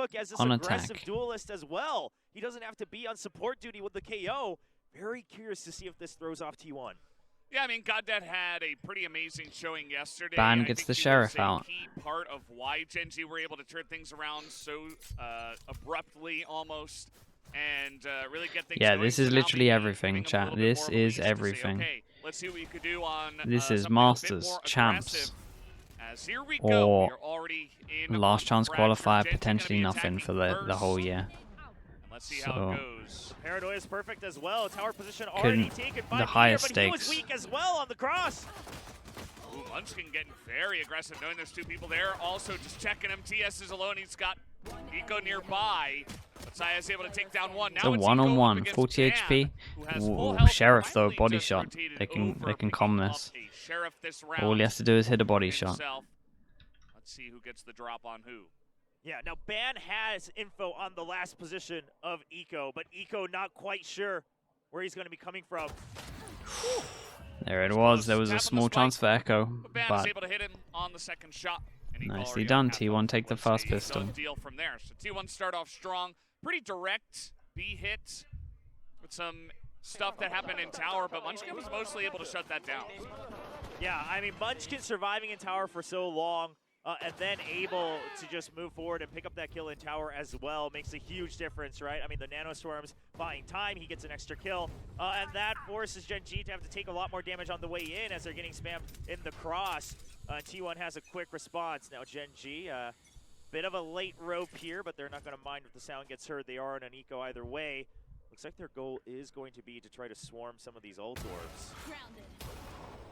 look as this On aggressive attack. duelist as well. He doesn't have to be on support duty with the KO. Very curious to see if this throws off T1. Yeah, I mean, Goddad had a pretty amazing showing yesterday. Ban I gets think the he sheriff was a out. Key part of why GENG were able to turn things around so abruptly, almost, and really get things Yeah, going. this So is now literally maybe everything, giving them a chat. little bit This more of a is leash to say, everything. okay, let's see what you could do on This is something a bit Masters, more champs, aggressive. As here we or go. We are already in last on chance Fracture. qualifier, GENG gonna potentially be nothing for attacking the whole first. year. And let's see how it goes. Paranoia is perfect as well. Tower position already taken by the highest Peter, but he was stakes. weak as well on the cross. Ooh, Munchkin getting very aggressive, knowing there's two people there. Also just checking him. TS is alone. He's got Eco nearby. But Saya's able to take down one. Now It's a one-on-one, 40 HP. Ooh, Sheriff though, body shot. They can calm this. All he has to do is hit a body shot. Let's see who gets the drop on who. Yeah, now Ban has info on the last position of Eco, but Eco not quite sure where he's going to be coming from. There it was. There was a small chance for Echo, Ban but is able to hit him on the second shot. nicely done. T1 take the first pistol. Deal from there. So T1 start off strong, pretty direct. B hit with some stuff that happened in tower, but Munchkin was mostly able to shut that down. Yeah, I mean Munchkin surviving in tower for so long. And then able to just move forward and pick up that kill in tower as well makes a huge difference, right? I mean, the Nanostorm's buying time, he gets an extra kill, and that forces GENG to have to take a lot more damage on the way in as they're getting spammed in the cross. T1 has a quick response. Now GENG, bit of a late rope here, but they're not going to mind if the sound gets heard. They are on an eco either way. Looks like their goal is going to be to try to swarm some of these ult orbs.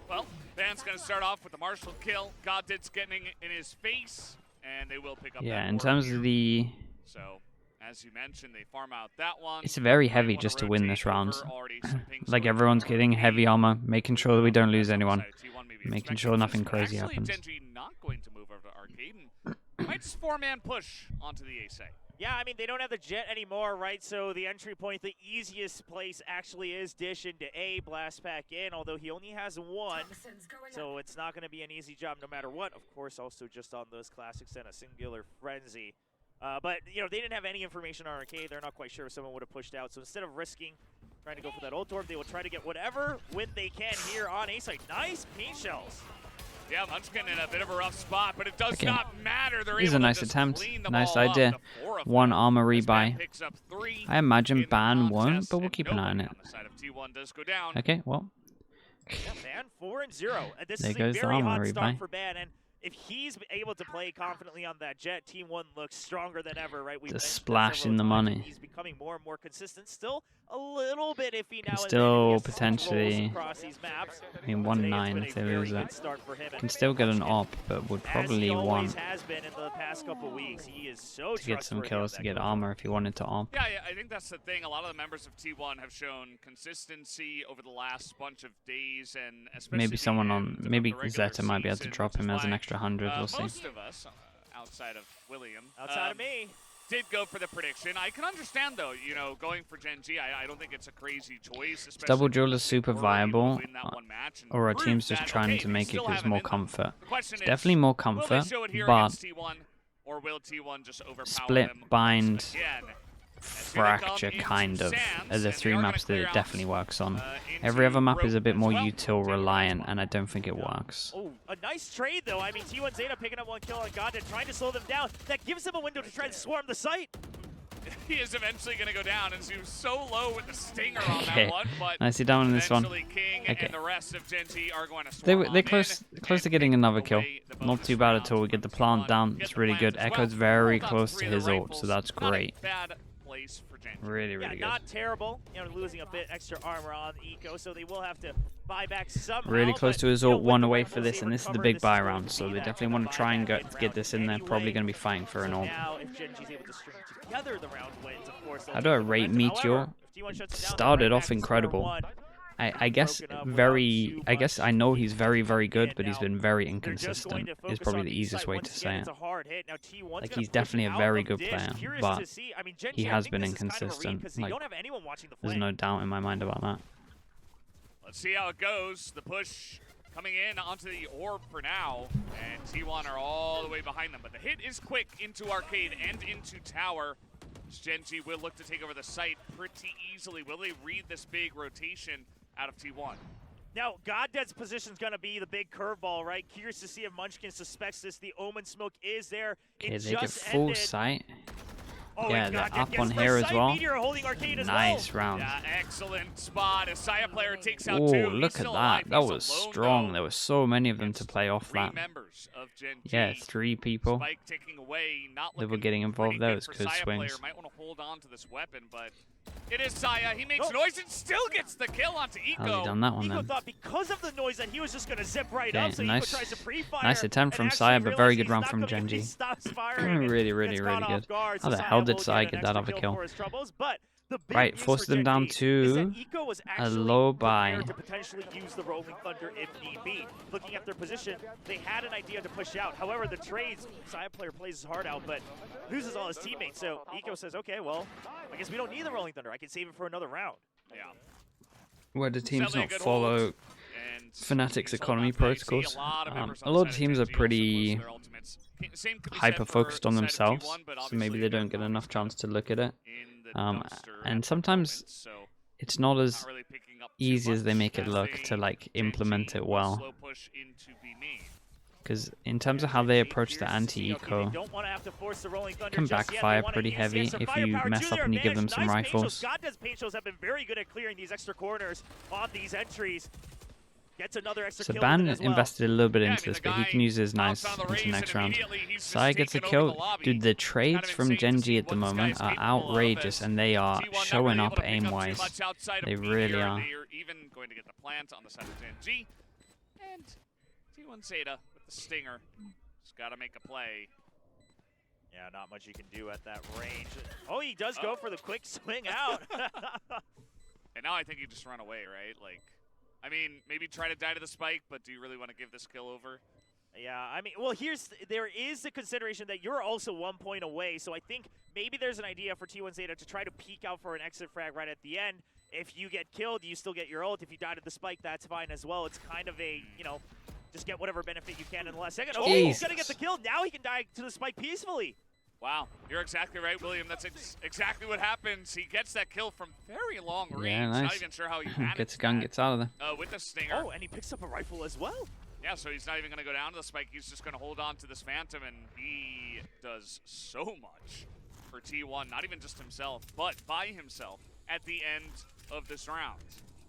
Well, Ban's going to start off with the Marshall kill. Goddid's getting in his face, and they will pick up yeah, that in orb terms here. of the... So, as you mentioned, they farm out that one. It's very They heavy wanna just to win rotate this round. over. Already some pings Like going everyone's for getting heavy armor, making sure that we don't lose That's on the anyone, side of T1 maybe making expecting sure this. nothing crazy Actually, happens. GENG not going to move over to Arcade and might just four-man push onto the ace. Yeah, I mean, they don't have the jet anymore, right? So the entry point, the easiest place actually is dish into A, blast back in, although he only has one. So it's not going to be an easy job no matter what. Of course, also just on those classics and a singular frenzy. But, you know, they didn't have any information on Arcade. They're not quite sure if someone would have pushed out. So instead of risking trying to go for that ult orb, they will try to get whatever win they can here on A side. Nice paint shells. Yeah, Munchkin in a bit of a rough spot, but it does Okay. not matter. They're Here's a able to nice just attempt, clean the nice ball up. idea. The four of One them. armor As Ban rebuy. picks up 3 I imagine in the Ban won't, contest, but we'll and keep an eye on nobody it. on the side of T1 does go down. Okay, well, Yeah, Ban 4-0. This There is a goes the very hot armor start rebuy. for Ban, and if he's able to play confidently on that jet, Team 1 looks stronger than ever, right? We've The mentioned that splash several in the times, money. and he's becoming more and more consistent. Still a little bit iffy now. and then. He still has to switch roles potentially- across these maps. I mean, But today it's 1-9 been if a they very lose good it. start for him, and Can still get an Munchkin, op, but would as probably he always want has been in the past couple weeks. He is so to get some trustworthy kills on to that get kill armor if he wanted to op. Yeah, I think that's the thing. A lot of the members of T1 have shown consistency over the last bunch of days, and especially Maybe someone the on, end of maybe the regular Zeta might be able to season, drop which him is as an why, extra 100, we'll see. Most of us, outside of William, outside of me. did go for the prediction. I can understand, though, you know, going for GENG, I don't think it's a crazy choice. Double especially duel because is they super were able to viable, win that one match and or our prove team's just that, trying okay, to they make it still gives have it more in them. comfort. The question It's is, definitely more will they comfort, show it here but against T1, or will T1 just overpower split, them bind, again? fracture, kind of, are the 3 maps that it definitely works on. Every other map is a bit more util reliant, and I don't think it works. Oh, a nice trade, though. I mean, T1 Zeta picking up one kill on God and trying to slow them down. That gives them a window to try to swarm the site. He is eventually going to go down, and he was so low with the stinger on Okay. that one, but Nicely done on this one. eventually King Okay. and the rest of GENG are going to They swarm they're on close in close to and getting take another kill. away the Not bonus too bad round at all. We from get the plant T1. down. Get It's the really plans good. as well. Echo's very Hold on close to 3 of the his ult, rifles. so that's Not a great. bad place for GENG. Really, really Yeah, good. not terrible. You know, losing a bit extra armor on Eco, so they will have to buy back somehow. Really close but, to his you know, ult, with 1 the away rifles for this, they and this is the recover, big this buy is going round, to so be they that definitely kind want of to try and buyback get this in there. Probably anyway. going to be fighting for an So ult. now, if GENG's able to string together the round wins, of course, they'll How do take I the rate momentum. Meteor? However, if T1 shuts it down, they're Started right off back to square incredible. one. I guess I know he's very, very good, but he's been very They're just going inconsistent. to Is focus probably on the each easiest side. way Once to again, say it's it. a hard hit. Now T1's Like, gonna he's push definitely a out very of good dish. player, Curious but to see. I mean, GENG, he I has think been this is kind of a read inconsistent. 'cause they Like, don't have anyone watching the there's flank. no doubt in my mind about that. Let's see how it goes. The push coming in onto the orb for now, and T1 are all the way behind them. But the hit is quick into Arcade and into Tower. GENG will look to take over the site pretty easily. Will they read this big rotation out of T1? Now, Goddead's position is going to be the big curveball, right? Curious to see if Munchkin suspects this. The Omen smoke is there. Okay, It they get just full ended. sight. Oh, Yeah, and they're Goddead up gets on the here as side well. Meteor holding Arcade as Nice well. round. Yeah, excellent spot. A Saya player takes out Oh, two. look He's at still that. alive. That He's was alone, strong. though. There were so many of them to It's play off three that. members of GENG. Yeah, 3 people. Spike taking away, not They were looking getting involved pretty there. good It was for good Saya swings. player. Might want to hold on to this weapon, but it is Saya. He makes Oh. noise and still gets the kill onto How's he Eco. done that one Eco then? thought because of the noise that he was just going to zip right Okay, up, so nice- Eco tries to pre-fire. nice attempt and from actually Saya, but very realizes good he's run not from gonna get- GENG. He stops firing and Really, gets really, caught really off good. guard, How so the Saya hell will did get Saya an get that extra other kill kill? for his troubles, but the big Right, news forced for them down GENG is to that Eco was actually low buy. prepared to potentially use the Rolling Thunder if need be. Looking at their position, they had an idea to push out. However, the trades, Saya player plays his heart out, but loses all his teammates. So Eco says, okay, well, I guess we don't need the Rolling Thunder. I can save it for another round. Yeah. Where the teams Certainly a not good follow hold. And Fnatic's he's economy holding on tight. See protocols. a lot of members A on lot the of side teams are GENG also pretty close to their ultimates. Same could be said hyper-focused for on the side of themselves, T1, but so maybe obviously they don't they're get not enough chance to look at it. in the And dumpster at the sometimes moment, so it's not as not really picking up too easy as they much make it look they to like GENG implement it will well. slow push into B main. Because in terms of how they approach the Curious to see, okay, anti-eco, they don't want to have to force the Rolling Thunder can just yet. They backfire wanna pretty use heavy the extra if you firepower mess to up their and you give them advantage. some Nice rifles. Goddead's paint shows have been very good at clearing these extra corners on these entries. Gets another extra So kill Ban with it as well. invested a little bit Yeah, I into mean, this, the but he guy can use his pops nice out of the into race next and round. immediately he's just Saya gets a taken over the kill. lobby. Dude, the It's trades kind of from insane to see GENG at the what this moment guy's are capable of outrageous, as and they are T1 not showing really up able to pick too aim-wise. much outside of They B really here. are. They are even going to get the plant on the side of GENG. And T1 Zeta with the stinger. Just got to make a play. Yeah, not much you can do at that range. Oh, he does go for the quick swing out. And now I think you just run away, right? Like, I mean, maybe try to die to the spike, but do you really want to give this kill over? Yeah, I mean, well, there is the consideration that you're also 1 point away, so I think maybe there's an idea for T1 Zeta to try to peek out for an exit frag right at the end. If you get killed, you still get your ult. If you die to the spike, that's fine as well. It's kind of a, you know, just get whatever benefit you can in the last second. Oh, he's going to get the kill. Now he can die to the spike peacefully. Wow, you're exactly right, William. That's exactly what happens. He gets that kill from very long range. Yeah, nice. Not even sure how he managed Gets a gun, that. gets out of there. With the stinger. Oh, and he picks up a rifle as well. Yeah, so he's not even going to go down to the spike. He's just going to hold on to this Phantom, and he does so much for T1. Not even just himself, but by himself at the end of this round.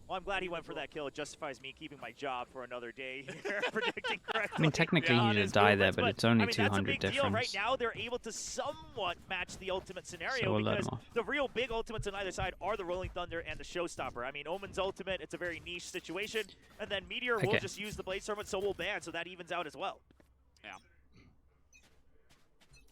Well, I'm glad he went for that kill. It justifies me keeping my job for another day here, predicting correctly. I mean, technically on he his should die there, movements, but it's only I mean, that's a 200 big deal. difference. Right now, they're able to somewhat match the ultimate scenario So we'll let because him off. the real big ultimates on either side are the Rolling Thunder and the Showstopper. I mean, Omen's ultimate, it's a very niche situation, and then Meteor will Okay. just use the Blade Storm, and so will Ban, so that evens out as well. Yeah.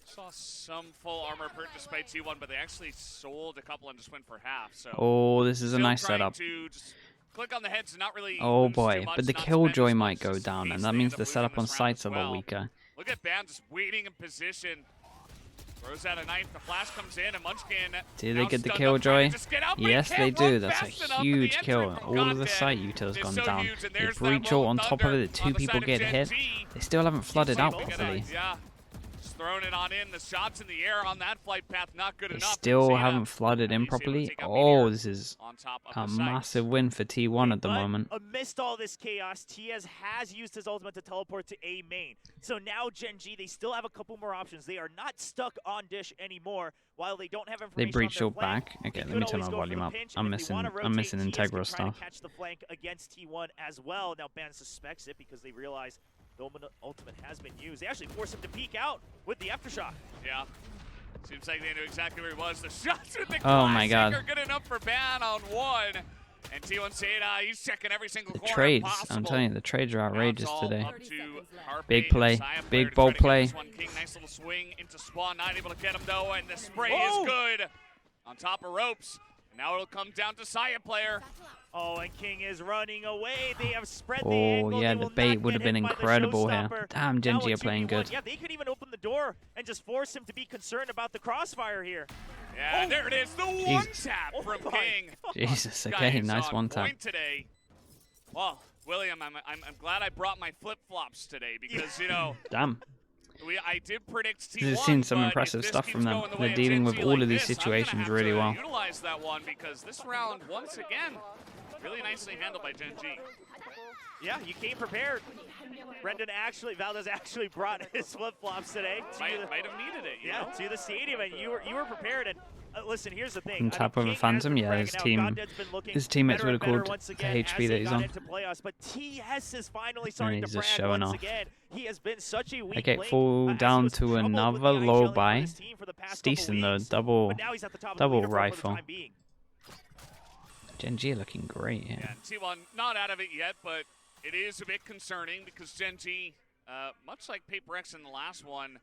Saw some full armor purchase by T1, but they actually sold a couple and just went for half. So Oh, this is a still nice trying setup. to just click on the heads and not really Oh lose too boy, much, but the not spend killjoy as might much go as down, feast and that they means end the up setup losing on this round site's a as little well. weaker. Look at Ban just waiting in position. Throws out a knife, the flash comes in, and Munchkin. Do they now get the stunned up, trying killjoy? to just get out, but he Yes, they can't do. run That's fast a enough, and the huge entry kill. from All of the Goddead site util's is gone so down. huge, and They there's that breach Rolling ult on top of Thunder it. Two on the people side of get hit. GENG. They still haven't flooded out Look at properly. that, yeah. Just throwing it on in. The shots in the air on that flight path, not good They enough. still Zeta, haven't flooded in he's able to properly. take out Oh, Meteor this is on top of a the site. massive win for T1 at the But moment. amidst all this chaos, TS has used his ultimate to teleport to A main. So now GENG, they still have a couple more options. They are not stuck on Dish anymore. While they don't have information They on breached their ult flank, back. they Okay, let could me turn always my go for volume the up. pinch, I'm and if they wanna missing rotate, TS integral can try to stuff. catch the flank against T1 as well. Now Ban suspects it because they realize the ultimate has been used. They actually force him to peek out with the aftershock. Yeah. Seems like they knew exactly where he was. The shots with the Oh my classic God. are good enough for Ban on one. And T1 Zeta, he's checking every single The corner trades, possible. I'm telling you, the trades are Now it's outrageous all today. up to Carpe Big and play, Saya player big to bold try to get play. this one. King, nice little swing into Spawn, not able to get him though, and the spray Whoa. is good. On top of ropes. And now it'll come down to Saya player. Oh, and King is running away. They have spread the Oh angle. yeah, They the will bait not would get have been hit by the incredible here. showstopper. Damn, Now GENG a are playing 2v1. good. Yeah, they could even open the door and just force him to be concerned about the crossfire here. Yeah, Oh. there it is. The one tap Oh from my King. God. Jesus, Guy okay, is nice on one tap. point today. Well, William, I'm glad I brought my flip-flops today because, you know... Damn. I did predict T1, We've seen some but impressive if this stuff keeps from them. going the way They're of dealing GENG with all like of these this, I'm gonna situations have really to well. utilize that one because this round, once again, really nicely handled by GENG. Yeah, you came prepared. Valdez actually brought his flip-flops today. Might have needed it, you know? to the stadium, and you were prepared. And listen, here's the thing. On top of a Phantom, yeah, his teammates would have called the HP that he's on. But TS is finally starting he's to just brag showing once off. again. He has been such a weak Okay, link, fall as he down was to troubled with another the low IHLing for buy. this team for the past It's couple decent though, weeks, double but now he's at the top of the leaderboard for the rifle. time being. GENG looking great here. Yeah, T1 not out of it yet, but it is a bit concerning because GENG, much like Paper X in the last one,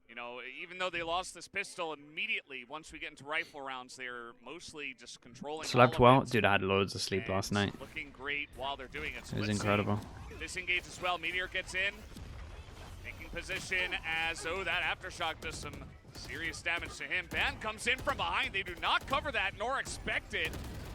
you know, even though they lost this pistol immediately, once we get into rifle rounds, they're mostly just controlling. Slept well? Dude, I had loads of sleep last night. Looking great while they're doing it. So It was let's incredible. see. Disengage as well. Meteor gets in. Taking position as, that Aftershock does some serious damage to him. Ban comes in from behind. They do not cover that nor expect it.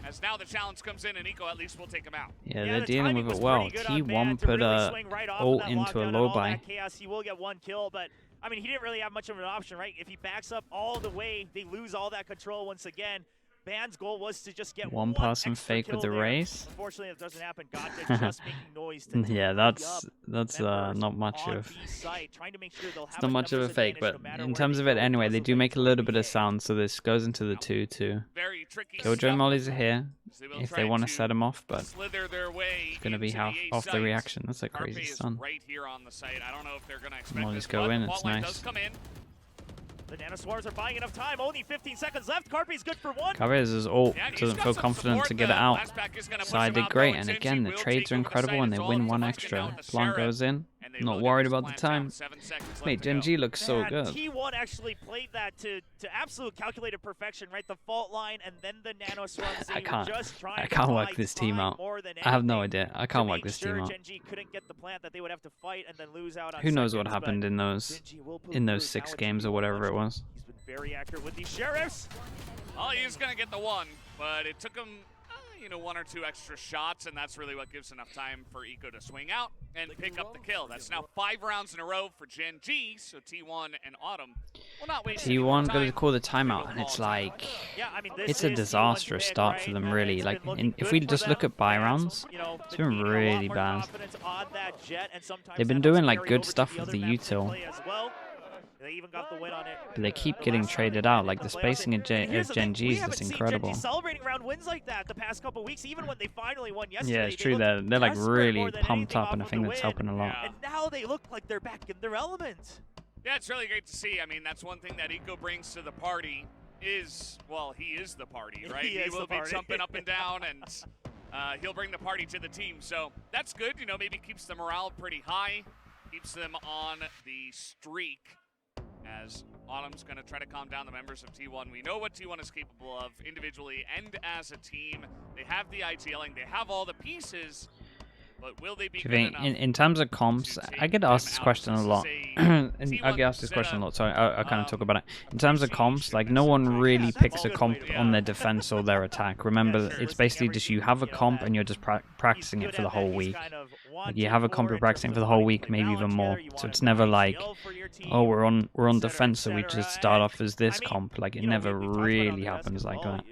As now the challenge comes in, and Eco at least will him out. Yeah, they're dealing with it well. T1 put a ult into a low buy. He will get one kill, but I mean, he didn't really have much of an option, right? If he backs up all the way, they lose all that control once again. Ban's goal was to just get one person extra fake with kill the there. race. Unfortunately, it doesn't happen. Goddead just making noise to Yeah, that's members not much on of. B site, trying to make sure they'll have It's not much of a numbers fake, advantage but no matter in where terms they of it go anyway, because they of do the make a little bit of 2v8. sound, so this goes into the 2-2. Very tricky Killjoy stuff. mollies are here They will if try they want to to set him off, but slither their way it's going to be into half the A off the site. reaction. That's a crazy Carpe is stun. right here on the site. I don't know if they're going to expect Mollies this, go but in, the it's fault line nice. does come in. The Nanoswarms are buying enough time. Only 15 seconds left. Carpe's good for one. Cabez's ult Yeah, he's doesn't got feel some confident support. to get The it out. flashback is gonna push Side him did out, great, though, and Genji again, the will trades take are over the incredible, site. and they It's all win up to one Muskin extra. now with the Plant Sheriff, goes in. and they Not will worried get this about the plant down. time. 7 seconds left Mate, to go. GENG looks so Man, good. T1 actually played that to absolute calculated perfection, right? The fault line and then the Nanoswarms. I They were can't. just trying I to can't buy work this team time out. more than I have no anything idea. I to can't work make this sure team out. GENG couldn't get the plant that they would have to fight and then lose out on Who knows what seconds, happened but in those GENG will pull in through. those Now 6 it's games or T1 whatever it was? He's been very accurate with these Sheriffs. Oh, he's going to get the one, but it took him, 1 or 2 extra shots, and that's really what gives enough time for Eco to swing out and pick up the kill. That's now 5 rounds in a row for GENG, so T1 and Autumn will not waste any more T1 got to time. call the timeout, and it's like, Yeah, I mean, this it's a is disastrous T1's pick, start right? for them, And really. it's Like, been looking if good we for just look them. at buy Fans, rounds, it's been really bad. They've been doing like good stuff with the util, They even got the win on it. but they keep getting traded out. Like the spacing of GENG is just incredible. Celebrating round wins like that the past couple weeks, even when they finally won yesterday. Yeah, it's they true. looked They're like desperate really more than pumped anything up, and I off of think the that's win. helping a lot. And now they look like they're back in their element. Yeah, it's really great to see. I mean, that's one thing that Eco brings to the party is, well, he is the party, right? He is will the be party. jumping up and down, and he'll bring the party to the team. So that's good. Maybe keeps the morale pretty high, keeps them on the streak. As Autumn's going to try to calm down the members of T1. We know what T1 is capable of individually and as a team. They have the ITLing, they have all the pieces, but will they be good enough? In terms of comps, I get asked this question a lot. And I get asked this question a lot, so I kind of talk about it. In terms of comps, like no one really picks a comp on their defense or their attack. Remember, it's basically just you have a comp and you're just practicing it for the whole week. Like you have a comp you're practicing for the whole week, maybe even more. So it's never like, oh, we're on defense, so we just start off as this comp. Like it never really happens like that.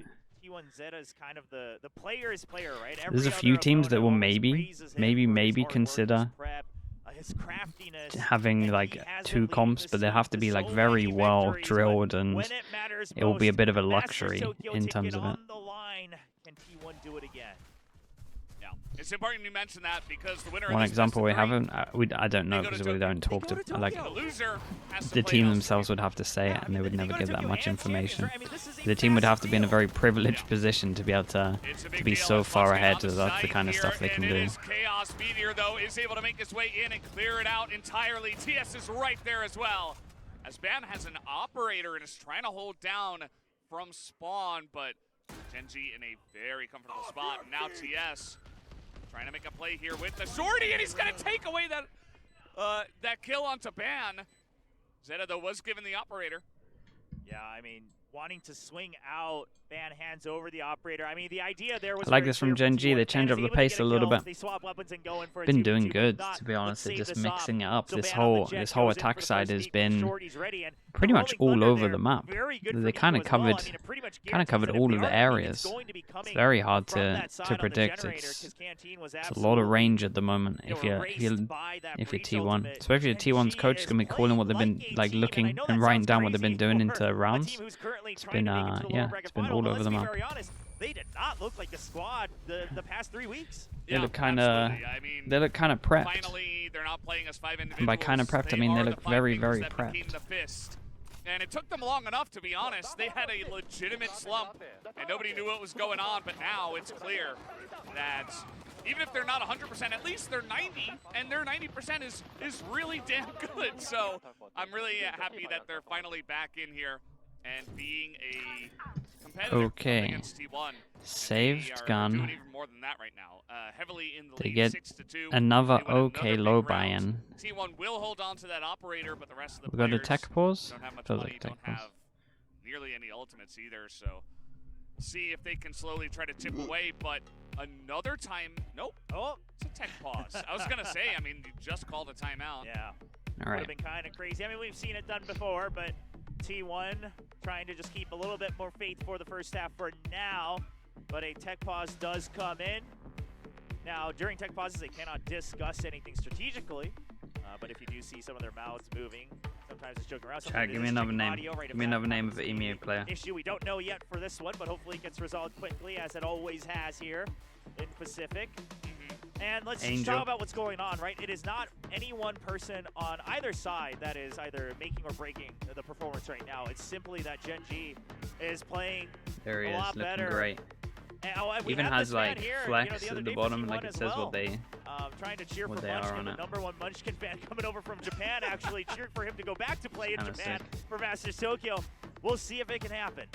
Zeta is kind of the player's player, right? There's a few teams that will maybe consider having like 2 comps, but they have to be like very well drilled, and it will be a bit of a luxury in terms of it. Can T1 do it again? It's important you mention that because the winner One of this example we best of three, haven't, I don't know because we don't talk to, like, the loser has to the play team those themselves would have to say it, and they would never give that much information. The team would have to be in a very privileged position to be able to be so far ahead that that's the kind of stuff they can do. Chaos Meteor, though, is able to make his way in and clear it out entirely. TS is right there as well. As Ban has an operator and is trying to hold down from spawn, but GENG in a very comfortable spot. And now TS trying to make a play here with the shorty, and he's going to take away that kill onto Ban. Zeta, though, was given the operator. Yeah, I mean, wanting to swing out, Van hands over the operator. I mean, the idea there was. I like this from GENG. They change up the pace a little bit. They swap weapons and go in for a Been 2v2, doing but good, not, to be honest. They're let's just save this mixing it up. up. So This Van on the whole jet whole goes in attack for the side first has peek, been Shorty's ready, and pretty much rolling all thunder over there, the map. very good for They kind of Nico as well. covered I mean, it pretty much kind of covered guarantees all that of if the they are winning, areas. it's going to be It's coming very hard from that to side on the predict. generator, It's 'cause Canteen was a lot of absolutely, range at the moment. you If know, you're erased by that if you're breach T1, ultimate. especially if T1's coach is gonna be calling what they've been Playing like like a team, looking and I know and that writing sounds down what they've been crazy doing for into a rounds. team who's currently It's trying been to make it to the yeah, lower bracket it's been final, all but over let's the be map. very honest, they did not look like a squad the past 3 weeks. They look kind of I mean, they look kind of prepped. finally, they're not playing as 5 individuals. And by kind of prepped, I mean they are look the 5 very, fingers very that became prepped. the fist. And it took them long enough, to be honest. They had a legitimate slump, and nobody knew what was going on. But now it's clear that even if they're not 100%, at least they're 90, and their 90% is really damn good. So I'm really happy that they're finally back in here and being a competitor Okay. against T1. Saved They are gun. doing even more than that right now. Heavily in the They lead, get 6-2. another They win okay another low big round. buy-in. T1 will hold on to that operator, but the rest of the We got a players tech pause. don't have much Feels money, like tech don't pause. have nearly any ultimates either, so see if they can slowly try to tip away, but another time, nope. Oh, it's a tech pause. I was gonna say, I mean, you just called a timeout. Yeah. All Would right. have been kind of crazy. I mean, we've seen it done before, but T1 trying to just keep a little bit more faith for the first half for now. But a tech pause does come in. Now, during tech pauses, they cannot discuss anything strategically. But if you do see some of their mouths moving, sometimes it's joking around. Chat, give me another name. Give me another name of an EMU player. Issue we don't know yet for this one, but hopefully it gets resolved quickly, as it always has here in Pacific. And let's just Angel. talk about what's going on, right? It is not any one person on either side that is either making or breaking the performance right now. It's simply that GENG is playing There he a is, lot looking better. great. And, we Even had has this fan like here, flex the other at the day for bottom, T1 like it as says well, what they. trying to cheer what for they are Munchkin, on the it. #1 Munchkin fan coming over from Japan, actually cheered for him to go back to play in Kinda Japan sick. for Masters Tokyo. We'll see if it can happen.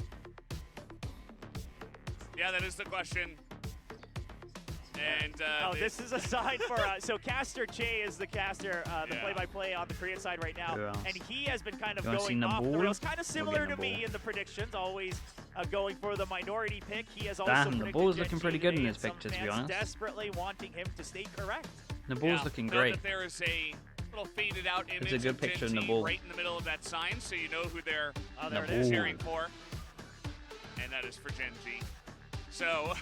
Yeah, that is the question. And This is a sign for so Caster Che is the caster, the play-by-play on the Korean side right now, Who else? and he has been kind of You wanna see going off the Nabul? rails, kind of similar to Nabul. me in the predictions, always going for the minority pick. He has also Damn, predicted Nabul's Gen looking G pretty good in today, this and some picture, to be fans honest. desperately wanting him to stay correct. Nabul's looking note great. that there is a little faded out image good of picture of Gen G Nabul. right in the middle of that sign, so you know who they're There it Nabul. is. cheering for. And that is for Gen G. So,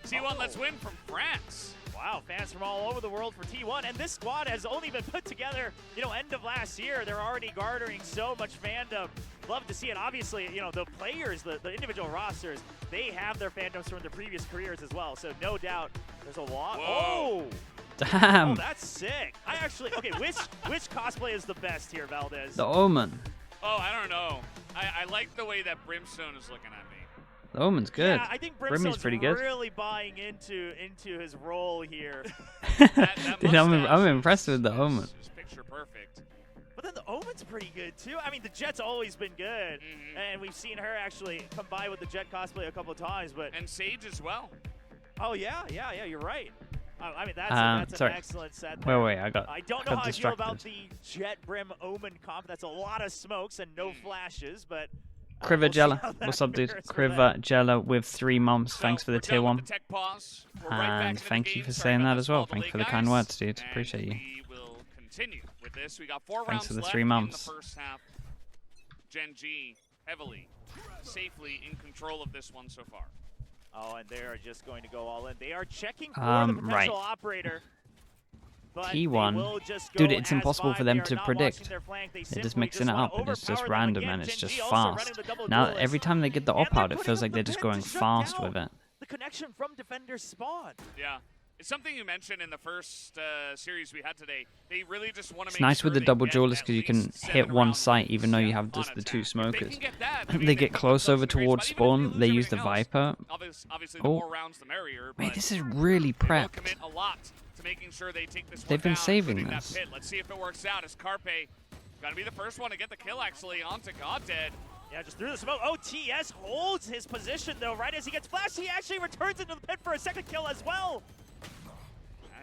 T1 let's win from France. Wow, fans from all over the world for T1, and this squad has only been put together, end of last year. They're already garnering so much fandom. Love to see it. Obviously, the players, the individual rosters, they have their fandoms from their previous careers as well. So no doubt, there's a lot. Whoa. Oh, Damn. that's sick. I actually, okay, which cosplay is the best here, Valdez? The Omen. Oh, I don't know. I like the way that Brimstone is looking at me. The Omen's good. Yeah, I think Brimsty's Brimstone's pretty good. really buying into his role here. That Dude, I'm mustache impressed with the is- Omen. is picture perfect. But then the Omen's pretty good too. I mean, the Jet's always been good, and we've seen her actually come by with the Jet cosplay a couple of times. But And Sage as well. oh yeah, you're right. I mean, that's sorry. an excellent set. There. Wait, I I don't know got how I feel about distracted. the Jet Brim Omen comp. That's a lot of smokes and no flashes, but. We'll see Crivagella. how that What's up, dude? fares for them. Crivagella with 3 months. So Thanks for the we're tier done 1. with the tech pause. We're right back And into the thank you game. for Sorry saying about that this as well. call Thank you for delay, the kind guys. words, dude. And Appreciate you. We will continue with this. We got 4 Thanks rounds for the left 3 in months. the first half. Gen G heavily, safely in control of this one so far. Oh, and they are just going to go all in. They are checking for the right. potential operator. But T1. they will just Dude, go it's as impossible for five. them They are to not predict. watching their flank. They They're just simply mixing it wanna up, and it's just overpower them random, again. and it's Gen just G also fast. running the double Now, duelist. every time they get the And op they're out, it putting feels up like the they're just pin going to shut fast down with it. the connection from Defender's spawn. Yeah. It's something you mentioned in the first series we had today. They really just want to It's make nice sure with the they double get duelist at because you can least hit 7 one rounds site even though you have on just the 2 attack. If they smokers. can get that, I mean, They they get can keep close over themselves in great towards spot. Even if spawn, they they lose use the everything else, Viper. Obviously, the Oh. more rounds, the merrier. Wait, but this is really they will prepped. commit a lot to making sure they take this They've one been down, saving including this. That pit. Let's see if it works out as Carpe got to be the first one to get the kill, actually, onto GodDead. Yeah, just through the smoke. Oh, TS holds his position, though, right as he gets flashed. He actually returns into the pit for a second kill as well.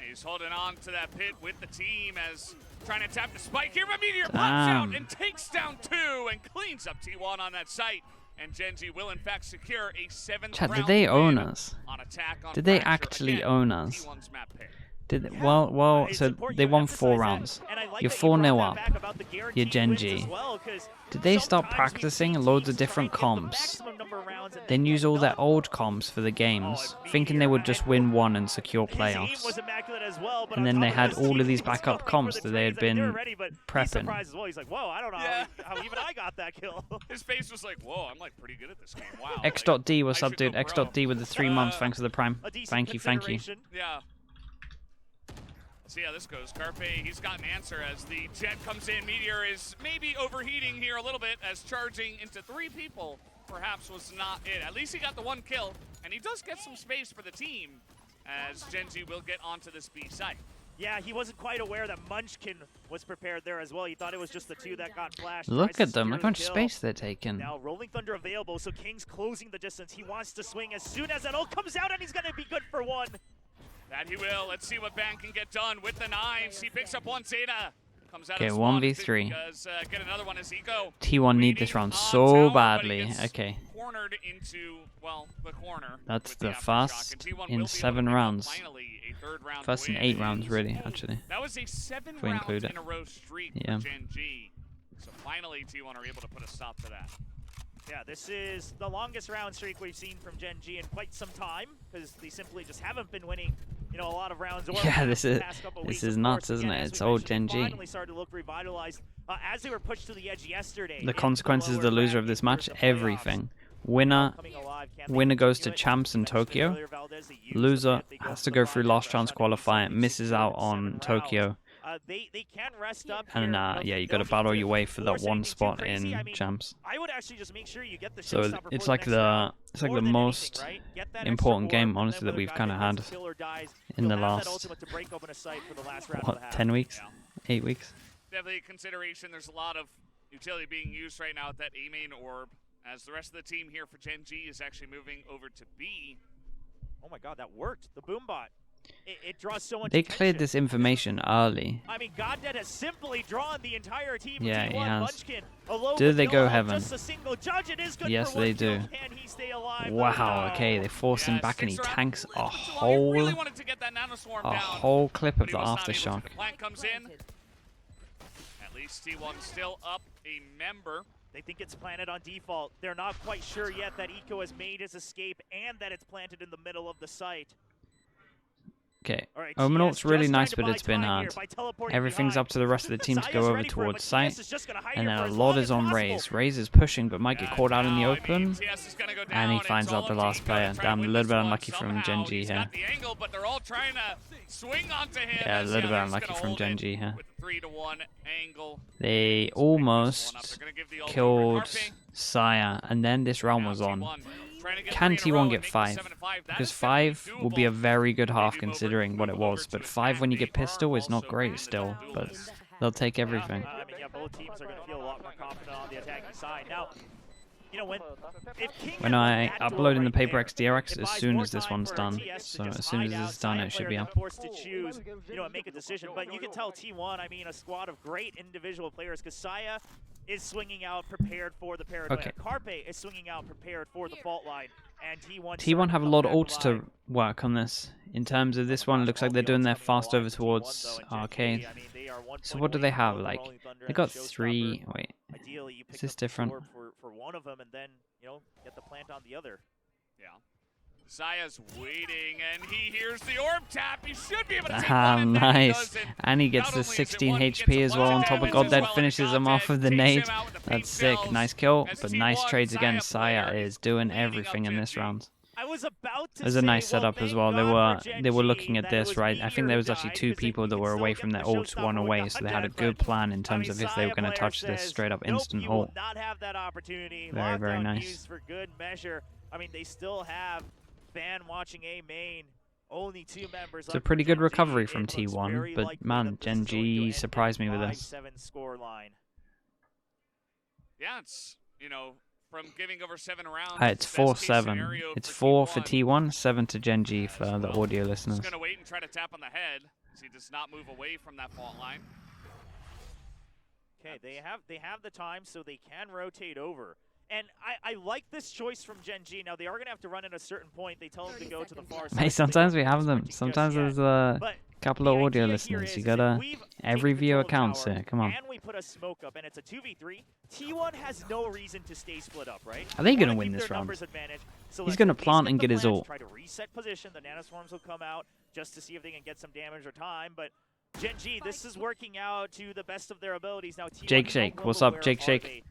He's holding on to that pit with the team as trying to tap the spike here, but Meteor pops Damn. out and takes down 2 and cleans up T1 on that site. and GENG will in fact secure a 7th Chat, round did they own win us? on Attack on Did they Fracture. actually Again, own us? T1's map pick. Did Yeah, well, it's so important they you won emphasize 4 that, rounds. and I like You're that you 4-0 brought up. that back about the You're guaranteed wins GENG. as well, 'cause Did they stop sometimes we've practicing seen loads teams of different try and get the comps? maximum number of rounds and Then use all their old comps for the games, thinking they would just win one and secure his aim playoffs. was immaculate as well, but And on then they top had of this, all of these he was backup going for comps the that they had trades. I mean, they were been ready, but he's prepping. surprised as well. He's like, whoa, I don't know how even I got that kill. His face was like, whoa, I'm like pretty good at this game. Wow. X.D, what's I up, should dude? go X.D with the 3 months. Thanks for the prime. A decent Thank you, thank you. consideration. Yeah. See how this goes. Carpe, he's got an answer as the jet comes in. Meteor is maybe overheating here a little bit as charging into 3 people perhaps was not it. At least he got the 1 kill, and he does get some space for the team as GENG will get onto this B site. Yeah, he wasn't quite aware that Munchkin was prepared there as well. He thought it was just the 2 that got flashed. Look Tries at to them. secure Look the how much kill. space they're taking. Now Rolling Thunder available, so King's closing the distance. He wants to swing as soon as that ult comes out, and he's going to be good for 1. That he will. Let's see what Ban can get done with the 9s. He picks up 1 Zeta. Comes out Okay, of 1v3. Does get another one as Eco. T1 need this round so badly. Okay. Cornered into, well, the corner. That's with the aftershock, fast and T1 will in be able 7 to pick up rounds. finally a 3rd round First in win. 8 rounds, really, actually. That was a 7 we rounds include it. in a row streak Yeah. for GENG. So finally T1 are able to put a stop to that. Yeah, this is the longest round streak we've seen from GENG in quite some time, because they simply just haven't been winning, you know, a lot of rounds. Or Yeah, this the is past couple this weeks, is of nuts, course. isn't Again, it? as It's we old mentioned, GENG. Finally started to look revitalized as they were pushed to the edge yesterday. The in consequences of the lower loser of bracket this match, for the playoffs. everything. Winner Coming alive, can they winner goes to continue it? champs in Mentioned it Tokyo. earlier, Valdez, they used Loser them, they has to to the go through bye, last rest chance on the qualifier, season, misses secured out in on 7 rounds. Tokyo. They can rest up And here, you know, yeah, you don't got to need battle your way for that force 1 anything too spot crazy. in I mean, champs. I would actually just make sure you get the So showstopper it's for like the next round, the more than most anything, right? Get that important extra game, orb, and honestly, then that when we've a guy kind of becomes had a killer dies, in the you'll have that last ultimate to break open a site for the last round of what, the half. 10 weeks, Yeah. 8 weeks. Definitely a consideration. There's a lot of utility being used right now at that A main orb, as the rest of the team here for GENG is actually moving over to B. Oh my god, that worked. The boom bot. It draws so much They attention. cleared this information early. I mean, Goddead has simply drawn the entire team. Yeah, of he T1 has. Munchkin, alone Do with they no go help, heaven? Just a single judge. It is good Yes, for 1 they kill. do. Can he stay alive? Wow, No. okay, they force him Yeah, back and he 6 round, tanks little a bit too long. He really whole wanted to get that nanoswarm down, clip but of he the was not able to. aftershock. The plant comes in. At least T1 still up a member. They think it's planted on default. They're not quite sure yet that Eco has made his escape and that it's planted in the middle of the site. Okay, All right, Omenaut's TS really just nice, trying to but buy it's been time hard. here by teleporting Everything's behind. up to the rest of the team to Saya's go over ready for it, towards but site. TS is just gonna hide And here then for a as lot long is as on possible. Raze. Raze is pushing, but might get caught out in the Now, I open. mean, TS is gonna go down, And he it's finds all out the up last to Eco to player. try Damn, to a win little this bit one. unlucky from Somehow, GENG he's here. got the angle, but they're all trying to swing onto him. Yeah, a as, little bit they're just unlucky gonna from hold it GENG here. with a 3-to-1 angle. They Pick this almost one up. They're gonna give the ult over to killed Carpe. Saya, and then this round Now was on. T1 trying to get Can 3 in a row T1 and get make it 5? 7-5. That Because is definitely 5 will be a doable. very good They half move considering what it over was. to But attack. 5 when you They get pistol is not also great in the still, duel but list. they'll take everything. I mean, yeah, both teams are going to feel a lot more confident on the attacking side. Now, you know, if King When had won I that upload duel in the right Paper there, X DRX it as buys soon more as this time one's for done. TS to So just as soon as hide this out. is done, Saya it should be players up. are forced to choose, you know, and make a decision. But you can tell T1, I mean, a squad of great individual players, because Saya is swinging out prepared for the paranoia. Okay. Carpe is swinging out prepared for the fault line. And T1 have a lot of ults to work on this. In terms of this one, it looks like they're doing their fast over towards Arcade. So what do they have? Like, they got 3... Wait, Ideally, you pick is this up the different? orb for one of them, and then, you know, get the plant on the other. Yeah. Saya's waiting, and he hears the orb tap. He should be able to take one, and then he nice. doesn't. And he gets Not the only is it 16 one, he gets HP a as bunch well of on top of damage as Goddead, well, and finishes him off with the Goddead nade. takes him out with the That's pink sick. cells. Nice kill, As but T1 nice trades again. Saya Saya player is doing cleaning up everything in this GENG. round. I was about to It was a say, nice setup well, as well. thank They were God looking for at GENG this, that it right? was I think Meteor there was who actually died, 2 'cause then people you that can were still away get from the their ult showstopper one with away, Goddead, so they had a but, good plan in I terms mean, of if they Saya were going to player touch this says, straight up nope, instant you will ult. not have that opportunity. Very, very Lockdown nice. used for good measure. I mean, they still have Ban watching A main. Only 2 members. It's a pretty good recovery from It looks T1, very but likely man, that this is going to GENG end surprised me in with a this. 5-7 score line. Yeah, it's, you know, from giving over 7 rounds. It's the best case 4-7. scenario It's for 4 for T1, 7 to GENG for the well, audio listeners. Just going to wait and try to tap on the head as he does not move away from that fault line. Okay, they have the time, so they can rotate over. And I like this choice from GENG. Now, they are going to have to run at a certain point. They tell them to go to the far side. Hey, sometimes we have them. Sometimes there's a couple of audio listeners. You gotta... Every viewer counts here. Come on. And we put a smoke up, and it's a 2v3. T1 has no reason to stay split up, right? Are they gonna win this round? He's gonna plant and get his ult. Try to reset position. The nanoswarms will come out just to see if they can get some damage or time, but GENG, this is working out to the best of their abilities. Now, Jake Shake, what's up, Jake Shake?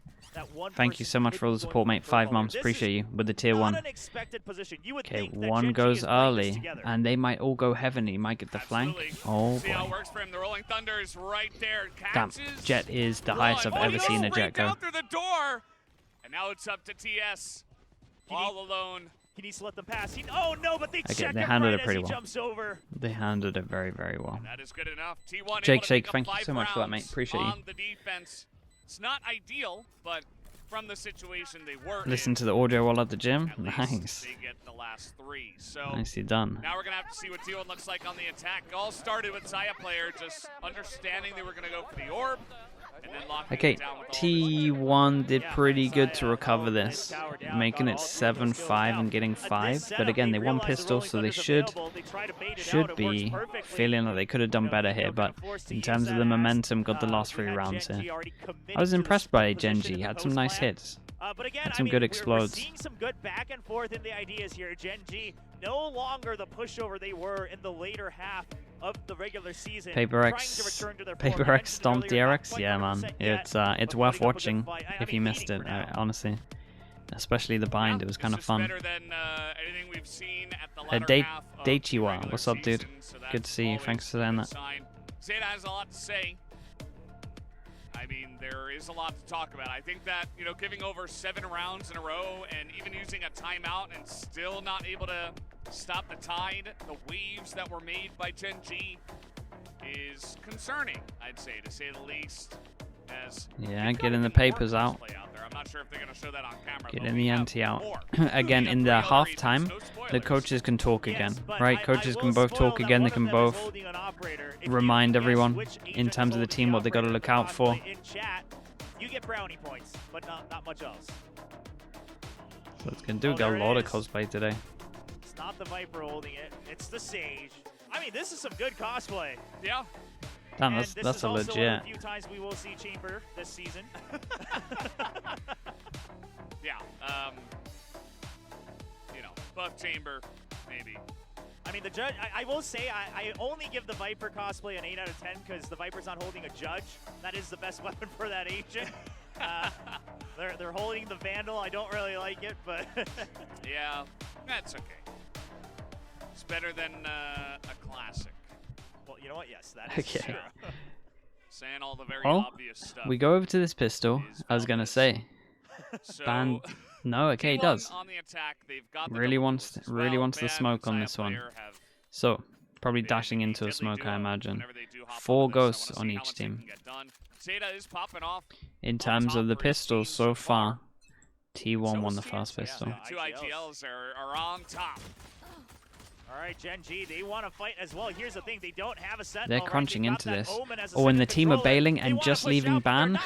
Thank you so much for all the support, mate. 5 months, appreciate you with the tier 1. Okay, one goes early, and they might all go heavenly. Might get the flank. Oh boy. Damn, Jet is the highest I've ever seen a Jet go. And now it's up to TS, all alone. He needs to let them pass. Oh no, but they check they handled it pretty well. Jumps over. They handled it very, very well. That is good enough. T1 Jake Shake, thank you so much for that, mate. Appreciate you. The defense. It's not ideal, but from the situation they were Listen to the audio while at the gym. Nice. They get the last 3. So nicely done. Now we're gonna have to see what T1 looks like on the attack. It all started with Saya player just understanding they were gonna go for the orb. Okay, T1 did pretty good to recover this, making it 7-5 and getting 5. But again, they won pistol, so they should be feeling like they could have done better here. But in terms of the momentum, got the last 3 rounds here. I was impressed by GENG. Had some nice hits. But again, had some good explodes. We're seeing some good back and forth in the ideas here. GENG no longer the pushover they were in the later half of the regular season. Paper X stomped the RX. Yeah, man, it's worth watching if you missed it. Honestly, especially the bind. It was kind of fun. Daichiwa, what's up, dude? Good to see you. Thanks for saying that. Zeta has a lot to say. I mean, there is a lot to talk about. I think that, you know, giving over 7 rounds in a row and even using a timeout and still not able to stop the tide, the waves that were made by GENG is concerning, I'd say, to say the least. As getting the papers out. I'm not sure if they're going to show that on camera. Getting the anti out. Again, in the halftime, the coaches can talk again, right? Coaches can both talk again. They can both remind everyone in terms of the team what they got to look out for. You get brownie points, but not much else. So it's going to do a lot of cosplay today. It's not the Viper holding it. It's the Sage. I mean, this is some good cosplay. Yeah. Damn, that's a legit. One of the few times we will see Chamber this season. Yeah. You know, buff Chamber, maybe. I mean, the judge. I will say I only give the Viper cosplay an 8 out of 10 because the Viper's not holding a judge. That is the best weapon for that agent. They're holding the Vandal. I don't really like it, but yeah, that's okay. It's better than a classic. Well, you know what? Yes, that is true. Saying all the very obvious stuff. We go over to this pistol. I was gonna say, band. No, okay, he does. On the attack, they've got really wants the smoke on this one. So probably dashing into a smoke, I imagine. 4 ghosts on each team. In terms of the pistols so far, T1 won the first pistol. The 2 IGLs are on top. All right, GENG, they want to fight as well. Here's the thing, they don't have a Sentinel. They're crunching into this. Or when the team are bailing and just leaving Ban.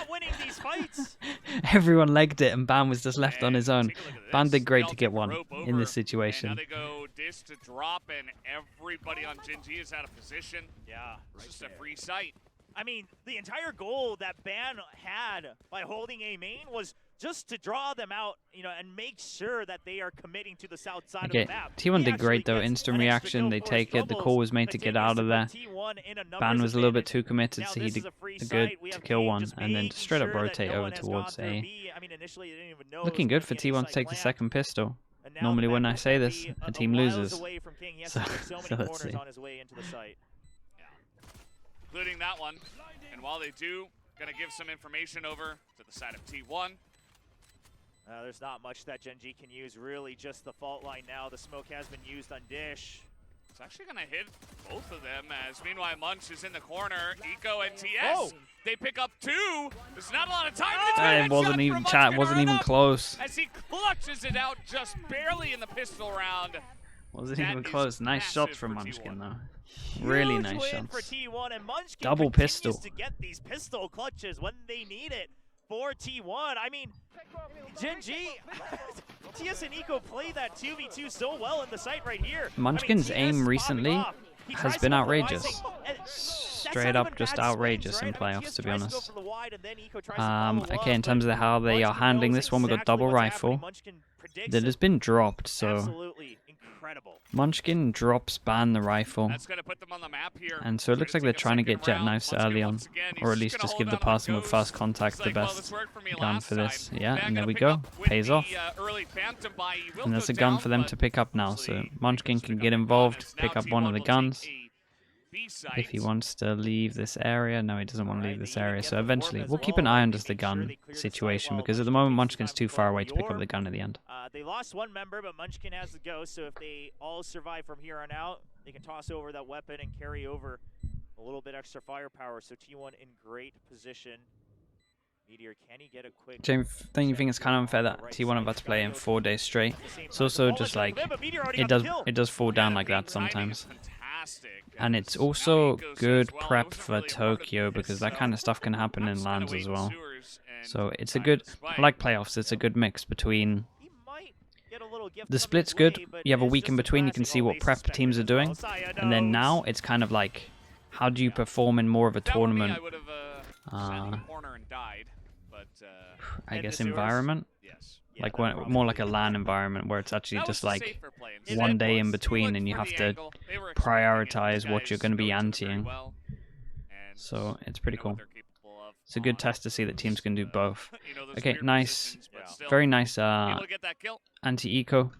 Everyone legged it and Ban was just left on his own. Ban did great to get one in this situation. And now they go dis to drop and everybody on GENG is out of position. Yeah. It's just a free sight. I mean, the entire goal that Ban had by holding A main was just to draw them out, you know, and make sure that they are committing to the south side of the map. T1 did great though. Instant reaction, they take it. The call was made to get out of there. Ban was a little bit too committed, so he did good to kill one, and then straight up rotate over towards A. Looking good for T1 to take the second pistol. Normally when I say this, a team loses. So let's see. Including that one. And while they do, gonna give some information over to the side of T1. There's not much that GENG can use, really just the fault line now. The smoke has been used on Dish. It's actually gonna hit both of them, as meanwhile Munch is in the corner. Eco and TS, they pick up 2. There's not a lot of time. It wasn't even close. As he clutches it out just barely in the pistol round. Wasn't even close. Nice shots from Munchkin though. Really nice shots. For T1, and Munchkin double pistol to get these pistol clutches when they need it. for T1. I mean, GENG, TS and Eco play that 2v2 so well in the site right here. Munchkin's aim recently has been outrageous. Straight up even just bad outrageous spins, in right? I mean, playoffs, TS to be tries honest. go for the wide, and then Eco tries to follow Okay, in up, terms of but how they are Munchkin handling knows this one, we got exactly double what's rifle happening. Munchkin predicts that it. has been dropped, so Absolutely incredible. Munchkin drops ban the rifle. That's going to put them on the map here. And so it looks like they're trying to get jet knives early on, or at least just give the person with first contact the best gun for this. Yeah, and there we go. Pays off. And there's a gun for them to pick up now, so Munchkin can get involved, pick up one of the guns. If he wants to leave this area. No, he doesn't want to leave this area, so eventually we'll keep an eye on just the gun situation, because at the moment Munchkin's too far away to pick up the gun at the end. They lost one member, but Munchkin has the go, so if they all survive from here on out, they can toss over that weapon and carry over a little bit extra firepower. So T1 in great position. Meteor, can he get a quick... Don't you think it's kind of unfair that T1 are about to play in 4 days straight? It's also just like, it does fall down like that sometimes. And it's also good prep for Tokyo, because that kind of stuff can happen in lands as well. So it's a good, like playoffs, it's a good mix between... The split's good, you have a week in between, you can see what prep teams are doing. And then now, it's kind of like, how do you perform in more of a tournament, I guess, environment? Like more like a LAN environment, where it's actually just like 1 day in between and you have to prioritize what you're going to be anteing. So it's pretty cool. It's a good test to see that teams can do both. Okay, nice. Very nice anti-eco.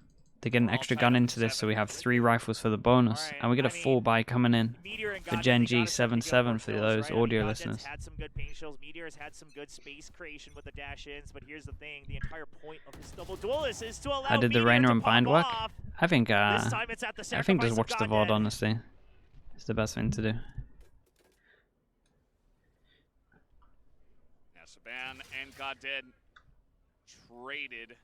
They get an extra gun into this, so we have 3 rifles for the bonus. And we get a 4 buy coming in for GENG 7-7 for those audio listeners. Had some good paint shells. Meteor has had some good space creation with the dash-ins, but here's the thing. The entire point of this double duelist is to allow How did the Meteor Rainer to and pop Bind work? off. I think This time it's at the sacrifice just watch of the VOD, Godhead. honestly. It's the best thing to do. Yeah, Saban and Goddead traded.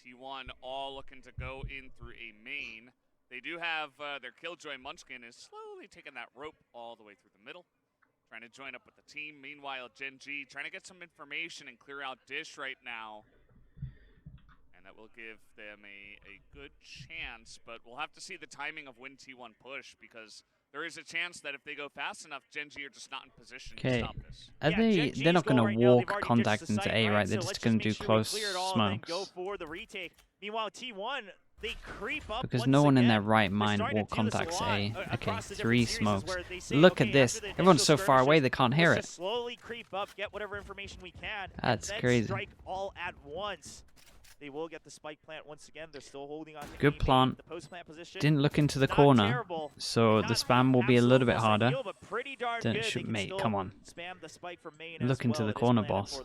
T1 all looking to go in through a main. They do have their Killjoy. Munchkin is slowly taking that rope all the way through the middle, trying to join up with the team. Meanwhile, GENG trying to get some information and clear out Dish right now. And that will give them a good chance, but we'll have to see the timing of when T1 push, because there is a chance that if they go fast enough, GENG are just not in position to stop this. They're not going to walk contact into A, right? They're just going to do close smokes. Go for the retake. Meanwhile, T1, they creep up because no one in their right mind walk contacts A. Okay, 3 smokes. Look at this. Everyone's so far away they can't hear it. Slowly creep up, get whatever information we can. That's crazy. Strike all at once. They will get the spike plant once again. They're still holding on to good plant. The post plant position. Didn't look into the corner, so the spam will be a little bit harder. Don't shoot, mate. Come on. Look into the corner, boss.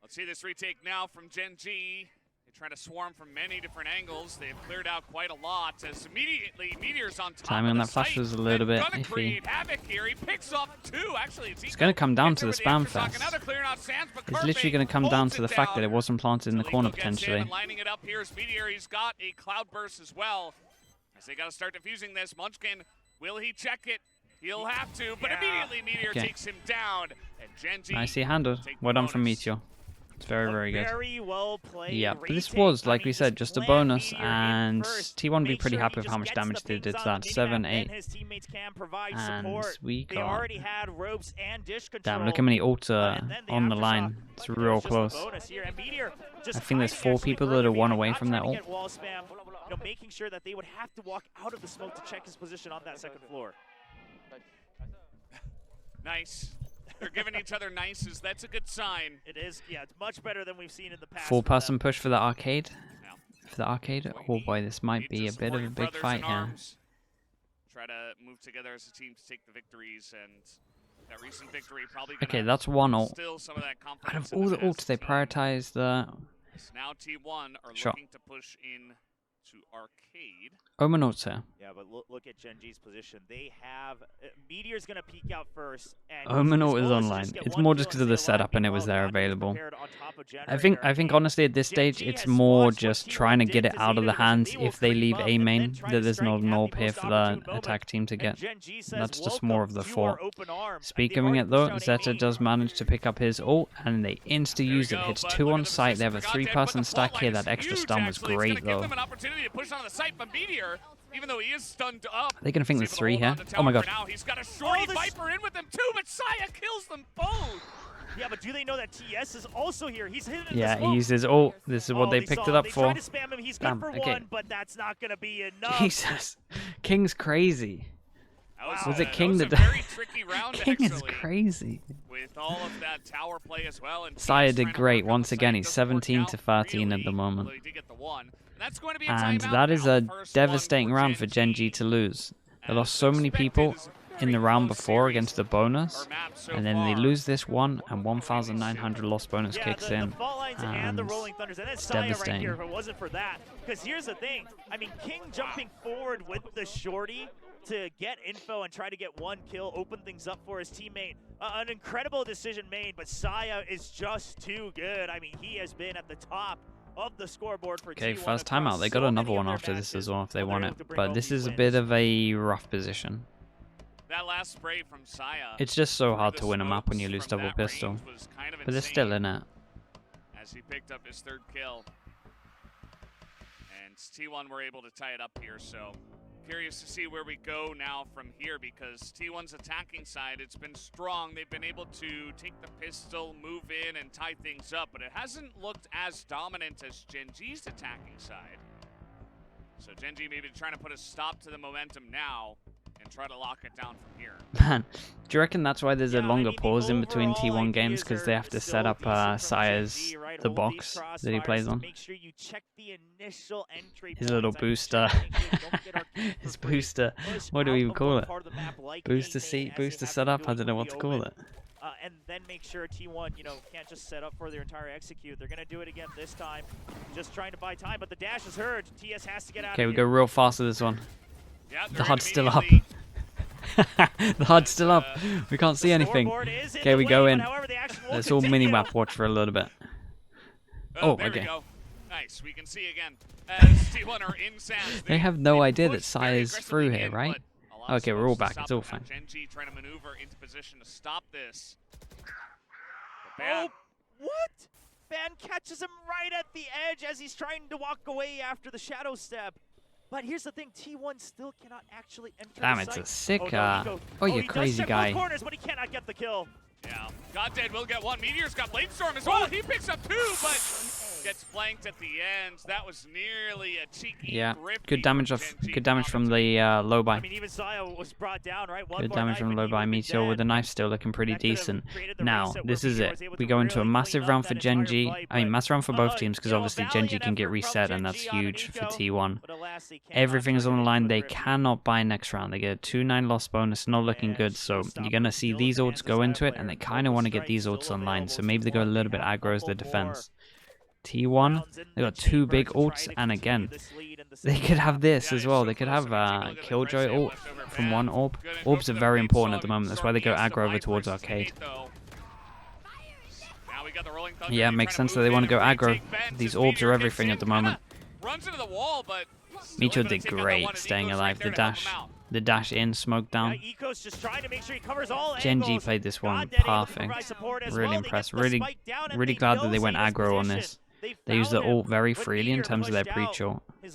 Let's see this retake now from GENG. They try to swarm from many different angles. They've cleared out quite a lot as immediately Meteor's on top. Timing on that flash was a little bit iffy. Here. He picks up 2. Actually, it's going to come down to the spam fest. It's literally going to come down to the fact that it wasn't planted in the corner potentially. Lining it up here is Meteor. He's got a cloudburst as well. As they got to start defusing this, Munchkin, will he check it? He'll have to, but immediately Meteor takes him down. And GENG nicely handled. Well done from Meteor. It's very, very good. Very well played. Yeah, but this was, like we said, just a bonus, and T1 would be pretty happy with how much damage they did to that. 7, 8. And we got... Damn, look how many ults are on the line. It's real close. I think there's 4 people that are 1 away from that ult. Making sure that they would have to walk out of the smoke to check his position on that second floor. Nice. They're giving each other nices. That's a good sign. It is. Yeah, it's much better than we've seen in the past. 4-person push for the arcade. For the arcade. Oh boy, this might be a bit of a big fight here. Try to move together as a team to take the victories, and that recent victory probably. Okay, that's 1 ult. Some of that out of all the ults, they prioritize the now T1 are shot. Looking to push in to Arcade. Omanot's here. Yeah, but look at Gen G's position. They have Meteor's gonna peek out first, and Omanot is online. It's more just because of the setup and it was there available. I think honestly at this stage it's more just trying to get it out of the hands if they leave A main that there's not an AWP here for the attack team to get. That's just more of the thought. Speaking of it though, Zeta does manage to pick up his ult and they insta use it. Hits 2 on site. They have a 3-person stack here. That extra stun was great though. Even though he is stunned up. Are they going to think there's 3 here? Oh my god. He's got a shorty Viper in with them too, but Saya kills them both. Yeah, but do they know that TS is also here? He's hidden in yeah, the smoke. he uses ult. This is what they picked it up for. They tried to spam him. He's good for one, but that's not going to be enough. Jesus. King's crazy. Was it King that that... very tricky round, King actually, is crazy. With all of that tower play as well. And Saya did great. Once again, he's 17 to 13 at the moment. And that is a devastating round for Gen G to lose. They lost so many people in the round before against the bonus, and then they lose this one, and 1,900 lost bonus kicks in. And it's devastating. If it wasn't for that, because here's the thing. I mean, King jumping forward with the shorty to get info and try to get 1 kill, open things up for his teammate. An incredible decision made, but Saya is just too good. I mean, he has been at the top of the scoreboard for okay, T1 first timeout. They got another one after this as well if they want it. But this is a bit of a rough position. That last spray from Saya. It's just so hard to win a map when you lose double pistol. But they're still in it. As he picked up his 3rd kill. And T1 were able to tie it up here, so curious to see where we go now from here, because T1's attacking side, it's been strong. They've been able to take the pistol, move in, and tie things up, but it hasn't looked as dominant as Gen G's attacking side. So Gen G maybe trying to put a stop to the momentum now and try to lock it down from here. Man, do you reckon that's why there's a longer pause in between T1 games? Because they have to set up Saya's the box that he plays on. His little booster. His booster. What do we even call it? Booster seat, booster setup? I don't know what to call it. And then make sure T1, can't just set up for their entire execute. They're going to do it again this time. Just trying to buy time, but the dash is heard. TS has to get out. Okay, we go real fast with this one. Yeah, the HUD's still up. The HUD's still up. We can't see anything. Okay, we go in. Let's all mini-map watch for a little bit. Oh, okay. Nice, we can see again. As T1 are in Sands, they have no idea that Sai is through here, right? Okay, we're all back. It's all fine. Gen G trying to maneuver into position to stop this. Oh, what? Ban catches him right at the edge as he's trying to walk away after the shadow step. But here's the thing, T1 still cannot actually enter Damn, the it's site. a sick, oh, you crazy guy. He does check both corners, but he cannot get the kill. Yeah, Goddead will get 1. Meteor's got Bladestorm as well. He picks up 2, but gets flanked at the end. That was nearly a cheeky grip. Good damage from the low buy. I mean, even Saya was brought down, right? Good damage from low buy. Meteor with the knife still looking pretty decent. Now, this is it. We go into a massive round for Gen G. I mean, massive round for both teams because obviously Gen G can get reset and that's huge for T1. Everything is on the line. They cannot buy next round. They get a 2-9 loss bonus. Not looking good. So you're going to see these ults go into it and they kind of want to get these ults online. So maybe they go a little bit aggro as their defense. T1, they got 2 big ults, and again, they could have this as well. They could have Killjoy ult from 1 orb. Orbs are very important at the moment. That's why they go aggro over towards Arcade. Yeah, it makes sense that they want to go aggro. These orbs are everything at the moment. Meteor did great staying alive. The dash in, smoke down. Gen G played this one perfect. Really impressed. Really glad that they went aggro on this. They use the ult very freely in terms of their pre-ult. They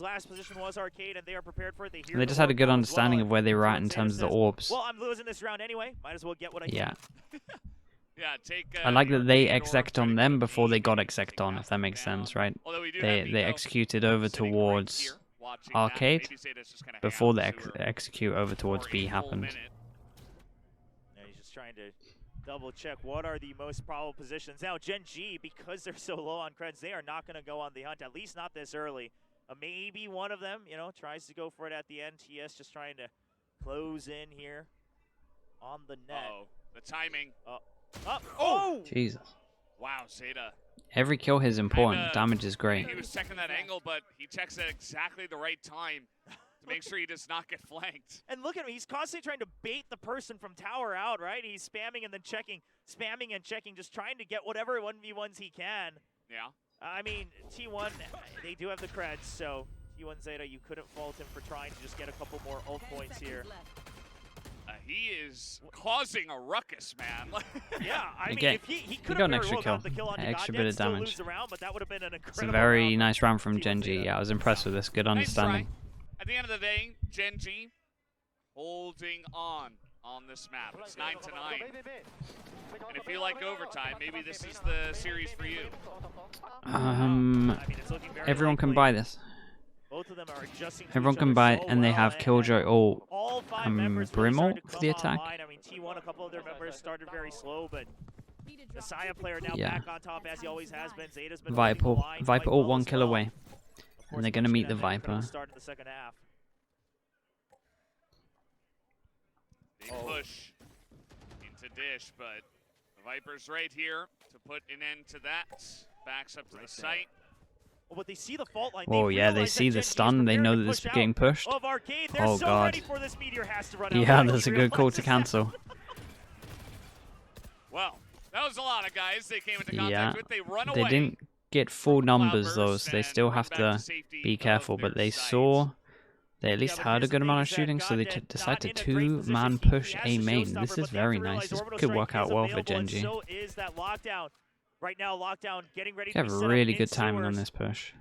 just had a good understanding of where they were at in terms of the orbs. Well, I'm losing this round anyway. Might as well get what I can. I like that they exec'd on them before they got exec'd on, if that makes sense, right? They executed over towards Arcade before the execute over towards B happened. Yeah, he's just trying to double check what are the most probable positions. Now Gen G, because they're so low on creds, they are not going to go on the hunt, at least not this early. Maybe one of them, tries to go for it at the end. TS just trying to close in here on the net. The timing. Oh! Jesus. Wow, Zeta. Every kill here is important. Damage is great. He was checking that angle, but he checks at exactly the right time to make sure he does not get flanked. And look at him. He's constantly trying to bait the person from tower out, right? He's spamming and then checking, spamming and checking, just trying to get whatever 1v1s he can. Yeah. I mean, T1, they do have the creds, so T1 Zeta, you couldn't fault him for trying to just get a couple more ult points here. He is causing a ruckus, man. Yeah, I mean, if he could got have an extra kill, the kill on extra God bit Dead, of still damage. lose the round, but that would have been an incredible It's a very round. nice round from GENG. Yeah, I was impressed with this. Good understanding. Nice try. At the end of the day, GENG holding on this map. It's 9-9. And if you like overtime, maybe this is the series for you. I mean, it's looking very Everyone can likely. buy this. Both of them are adjusting to Everyone each can other buy it, so and they well, have Killjoy ult. all 5 members really Brim started ult to for come the attack. online. I mean, T1, a couple of their members started very slow, but the Saya player now Yeah. back on top as he always has been. Zeta's been Viper, holding the line Viper quite ult well 1 as kill well. away. Of And course, they're gonna meet the Munchkin had an incredible Viper. start in the second half. Big push into Dish, but the Viper's right here to put an end to that. Backs up to the site. Well, but they see the fault line. Whoa, yeah, they see the stun. They know that it's getting pushed. Of Arcade. They're Oh, so God. ready for this meteor has to run out. Yeah, Right? that's He a good call to realizes that. cancel. Well, that was a lot of guys they came into contact Yeah, with. They run they away. didn't get full numbers though, Cloudburst so they and still bring have back to safety be of careful. But their they site. saw, they at least Yeah, but heard a here's good the amount thing of is that shooting, so they God Dead decide to not in a great position. two-man He push has A the main. showstopper, This but is they very have to nice. realize This Orbital could Strike work out is well for available, and GENG. So is that lockdown. Right now, lockdown getting ready They to be have set up really in good timing on sewers. this push.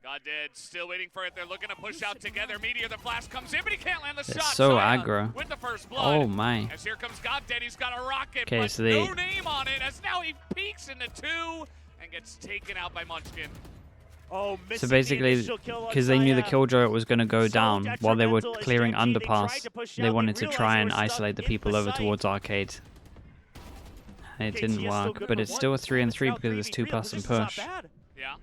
God Dead still waiting for it. They're looking to push out together. Meteor, the flash comes in, but he can't land the It's shot. so Saya aggro. with the first blood. Oh my. As here comes God Dead, he's got a rocket, Okay, but so they- no name on it. As now he peeks into 2 and gets taken out by Munchkin. Oh, So missing the basically, initial kill on because they knew the Saya. Killjoy was going to go So down while they were detrimental is clearing GENG. They tried underpass, to push they out. wanted to realized try they and were stuck isolate the in people over site. towards Arcade. It Okay, didn't TS still work, good but for it's one. still a 3-3 Now because it's 3v3. 2-person The position's not push. bad. Yeah.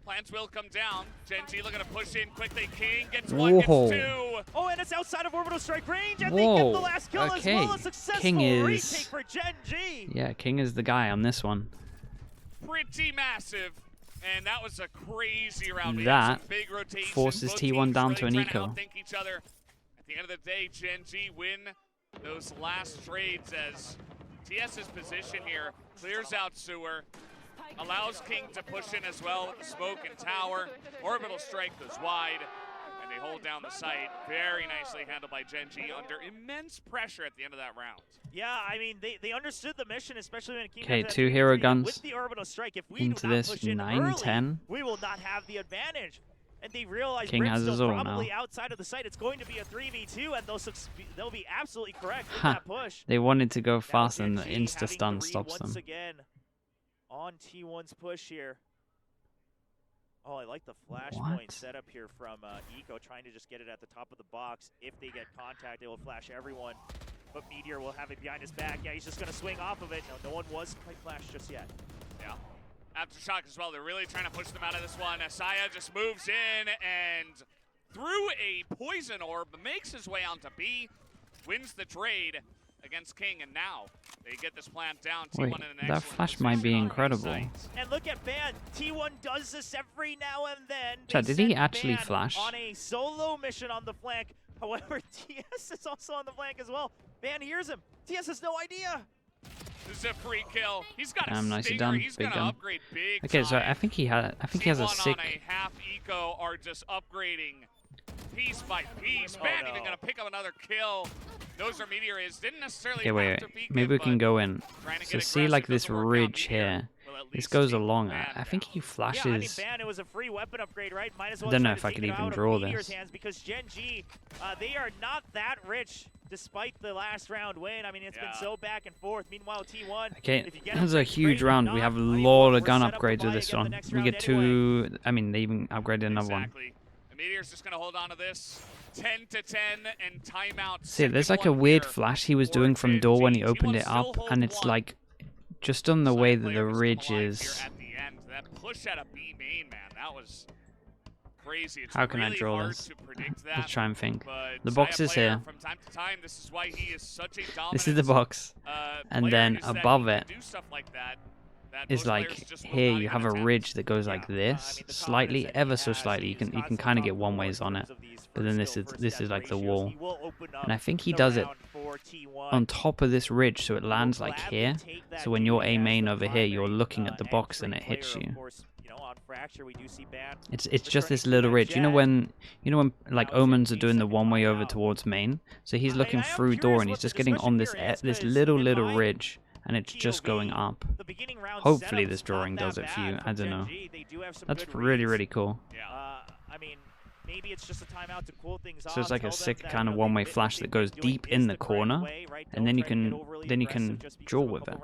Plants will come down. GENG looking to push in quickly. King gets 1, gets Whoa. 2. Oh, and it's outside of orbital strike range, and they get the Whoa, last kill okay. as well. A successful King is- retake for GENG. Yeah, King is the guy on this one. Pretty massive. And that was a crazy round. We That had some big rotations. forces Both T1 teams down to really an trying eco. to outthink each other. At the end of the day, GENG win those last trades as TS's position here clears out sewer, allows King to push in as well with the smoke and tower. Orbital strike goes wide, and they hold down the site. Very nicely handled by GENG under immense pressure at the end of that round. Yeah, I mean, they understood the mission, especially when it came Okay, down to that 2 hero 3v3. guns With the orbital strike, if we into do not this push in 9-10. early, we will not have the advantage. And they realize King has Brimstone his ult probably now. outside of the site. It's going to be a 3v2, and they'll be absolutely correct with Ha. that push. They wanted to go Now fast and the GENG insta having stun to read stops once them. again on T1's push here. Oh, I like the flashpoint What? setup here from Eco, trying to just get it at the top of the box. If they get contact, they will flash everyone. But Meteor will have it behind his back. Yeah, he's just going to swing off of it. No one was quite flashed just yet. Yeah. Aftershock as well. They're really trying to push them out of this one. Asaya just moves in and through a poison orb, makes his way onto B, wins the trade against King, and now they get this plant down. T1 Wait, in an that excellent flash might be position on incredible. site. And look at Ban. T1 does this every now and then. Chad, They did he send actually Ban flash? on a solo mission on the flank. However, TS is also on the flank as well. Ban hears him. TS has no idea. This is a free kill. He's got a Nicely stinger. done. He's Big gonna gun. upgrade big Okay, so I time. think he has a T1 sick. on a half eco are just upgrading piece by piece. Oh, Ban no. even gonna pick up another kill. Knows where Meteor is. Didn't necessarily Okay, wait, have to wait. peek Maybe it, we can but go in. trying to So get see, like aggressive this doesn't work out. ridge Meteor here. will at This least goes take along. Ban I think down. he flashes. Yeah, I mean, Ban, it was a free weapon upgrade, right? Might as well don't know try if to I take could it even out of draw Meteor's this. hands because GENG, they are not that rich despite the last round win. I mean, it's been Yeah. so back and forth. Meanwhile, T1, Okay, if you get this is them a huge great, round. if We not, have a well, lot of we're gun set up to upgrades buy with this again the one. next We round get anyway. 2. I mean, they even upgraded another one. Exactly. And Meteor's just gonna hold on to this. 10-10 and timeout. See, there's Second like a one weird here flash he was for doing from door when he GENG. opened it T1 up, still and holds it's one. like just on the Side way that player the has come ridge alive is. here at the end. That push out of B main, man, that was crazy. It's How can I really draw hard this? to predict that. Let's try and think. But The box Saya is player, here. From time to time, this is why he is such a dominant. This is the box. And player, then is that above he can it- do stuff like that. is like here you have a ridge that goes like this, slightly, ever so slightly. You can kind of get one ways on it, but then this is like the wall, and I think he does it on top of this ridge, so it lands like here. So when you're A main over here, you're looking at the box and it hits you. It's just this little ridge. You know when like Omens are doing the one way over towards main, so he's looking through door and he's just getting on this little ridge. And it's just going up. Hopefully this drawing does it for you. I don't know. That's really cool. I mean, maybe it's just a timeout to cool things off. So it's like a sick kind of one-way flash that goes deep in the corner, and then you can draw with it.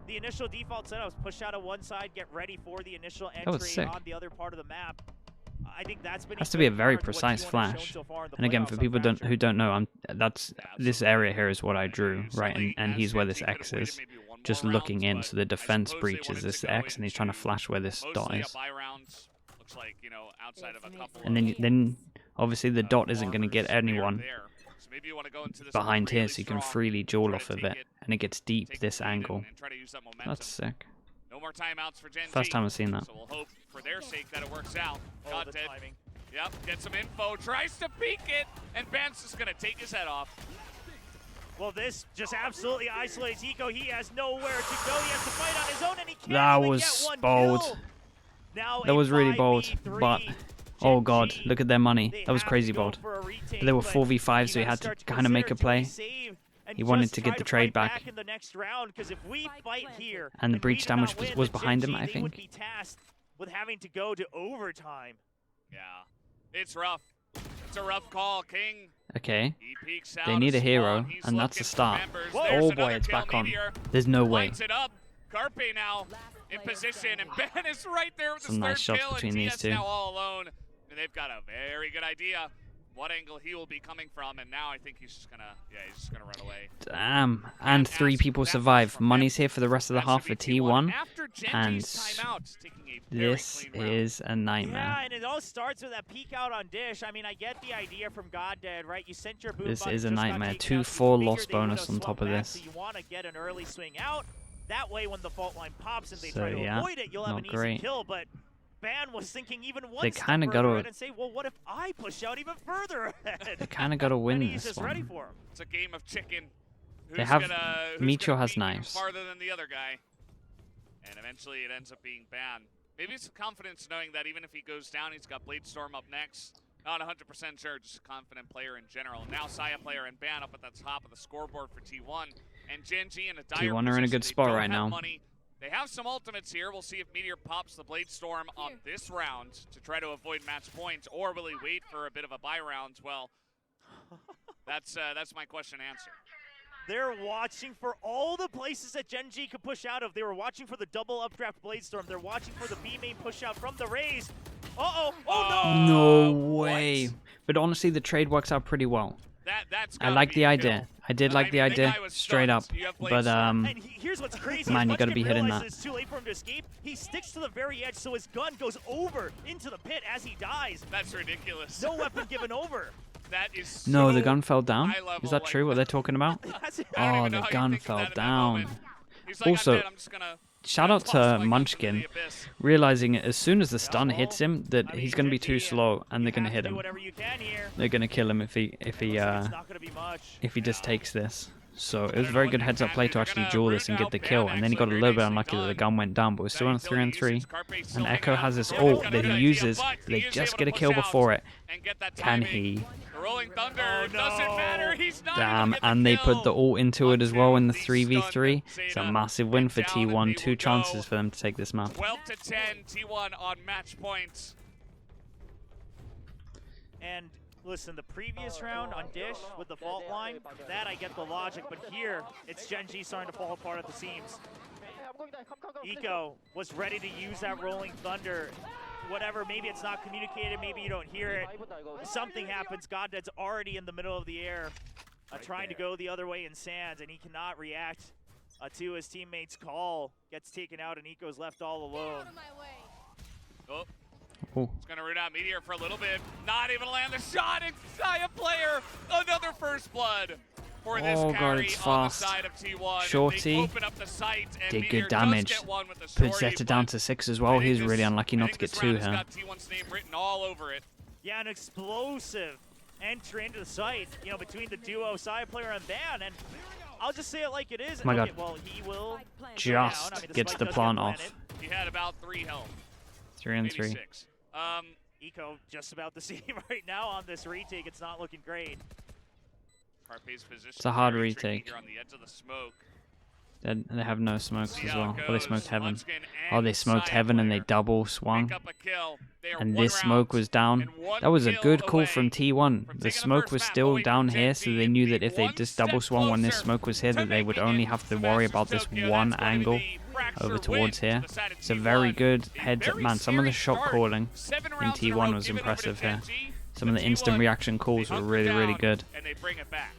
The initial default setup is push out of one side, get ready for the initial was entry sick. on the other part of the map. I think that's been Has to be a very precise flash. And again, for people who don't know, this area here is what I drew, right? And he's where this X is, just looking in. So the defense breach is this X, and he's trying to flash where this dot is. And then obviously the dot isn't going to get anyone behind here, so you can freely jaw off of it, and it gets deep this angle. That's sick. No more timeouts for GENG. First time I've seen that. So we'll hope for their sake that it works out. God dead. Yep, get some info, tries to peek it, and Ben's just gonna take his head off. Well, this just absolutely isolates Eco. He has nowhere to go. He has to fight on his own, and he can't That even was get one bold. kill. Now That was really bold, 5v3. but oh god, GENG, look at their money. they That was have crazy to go bold. for a retake, But they were but 4v5, so he gotta had to start kind of make a consider, do we play. save and He wanted just to try get the trade fight back. in the next round, 'cause if we fight here And the breach we do not damage win, was then behind him, GENG, I they would think. be tasked with having to go to overtime. Yeah, it's rough. It's a rough call, King. Okay, He peeks out they need a spawn. hero, He's and that's looking the start. for members. Whoa. There's Oh boy, another it's kill. back on. Meteor There's no way. lights it up. Carpe now in position, and Ben is right there with Some the nice third shots kill, between and these TS two. now all alone. And they've got a very good idea what angle he will be coming from, and now I think he's just gonna, run away. Damn, and 3 people survive. Money's here for the rest of the half for T1, After GENG's and timeout, taking a very this clean round. is a nightmare. Yeah, and it all starts with that peek out on Dish. I mean, I get the idea from GodDead, right? You sent your boom This button, is a just got nightmare. taken 2 out, so you 4 figured loss they bonus would've on top swung of back, this. So you want to get an early swing out. That way, when the fault line pops and they So, try to yeah, avoid it, you'll have not an great. easy kill. But Ban was thinking even one They step kinda further gotta- ahead and say, well, what if I push out even further ahead? They kind of got to win and he's this just ready one. for him. It's a game of chicken. They have- Who's Micho gonna has peek even knives. farther than the other guy, and eventually it ends up being Ban. Maybe it's confidence knowing that even if he goes down, he's got Blade Storm up next. Not 100% sure, just a confident player in general. Now Saya player and Ban up at the top of the scoreboard for T1, and GENG in a dire T1 are in a good position. They spot don't right have now. money. They have some ultimates here. We'll see if Meteor pops the Blade Storm on this round to try to avoid match points, or will he wait for a bit of a buy round? Well, that's my question and answer. They're watching for all the places that GENG could push out of. They were watching for the double updraft Blade Storm. They're watching for the B main push out from the Raze. Uh-oh. Oh, no. No What? way. But honestly, the trade works out pretty well. That's I gotta like be the a idea. kill. I did like the mean, idea, guy was straight up. stunned. You have Blade But Storm. And here's what's crazy. Man, is you gotta Munchkin be hitting realizes that. It's too late for him to escape. He sticks to the very edge, so his gun goes over into the pit as he dies. That's ridiculous. No weapon given over. That is No, the so gun fell down. high level, Is that like, true? What they're talking about? That's it. I don't Oh, even know the how you gun think of fell that in that down. moment. He's like, Also, I'm dead. I'm just gonna Shout out toss to my gun into Munchkin, the abyss. realizing as soon as the stun hits him that I mean, he's gonna be GENG, too slow, and they're you gonna have hit to do him. whatever you can here. They're gonna kill him if he Looks like it's not gonna be much. just takes this. So it was a very good heads up play to actually duel this and get the kill, and then he got a little bit unlucky that the gun went down, but we're still on 3-on-3. And Echo has this ult that he uses, but they just get a kill before it. Can he? The Rolling Thunder Oh, doesn't no. matter. He's not Damn, able to get and the they kill. put the ult into it as well in the Lockdown, 3v3. stunned It's a Zeta massive win for went down, and T1, they 2 will chances go for them to take this map. 12 to 10, T1 on match points. And listen, the previous round on Dish with the fault line, that I get the logic, but here it's GENG starting to fall apart at the seams. Eco was ready to use that Rolling Thunder. Whatever, maybe it's not communicated, maybe you don't hear it. Something happens, GodDead's already in the middle of the air, trying to go the other way in Sands, and he cannot react to his teammate's call. Gets taken out, and Eco's left all alone. Oh, Oh, it's going to root out Meteor for a little bit. Not able to land the shot. It's Saya player. Another first blood. for this Oh, God, carry it's on the fast. side of T1. Shorty They open up the site, and did Meteor good does damage. get one with the Put shorty, Zeta down but to 6 as I well. think He's really this- unlucky I not think to get this 2 round has here. got T1's name written all over it. Yeah, an explosive entry into the site, you know, between the duo, side player and Van, and I'll just say it like it is. Oh my Okay, God. well, he will Just down. I mean, gets spike the does plant get off. planted. He had about 3 health. 3 and maybe 3. 6. Eco just about to see him right now on this retake. It's not looking great. Carpe's position It's a hard very tricky retake. here on the edge of the smoke. They have no smokes See as how well. it Oh, they goes. smoked heaven. Munchkin Oh, they and smoked Saya heaven and they player double pick swung. up a kill. They are And one this smoke round was down. and one That was a kill good call away from T1. from The taking smoke first was map still away down from here, so they GENG, knew being that if they one just step double swung when this closer smoke was here, to that they would making only it have to to worry Masters about this Tokyo. one That's going to be angle the Fracture over win towards to here. the side of It's a T1. very good A heads up, very man. Some of the serious shot start. calling 7 in rounds in a row T1 was given over to impressive here. GENG. Some of the But instant T1, reaction calls they were hunker really, really down, good. And they bring it back.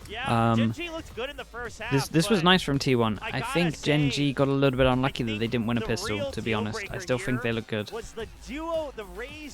Yeah, Gen G looked good in the first half. This was but nice from T1. I I gotta think Gen say, G got a little bit I unlucky that think they didn't win a the pistol, real to be honest. I deal-breaker still think they here look good. Was the duo, the Raze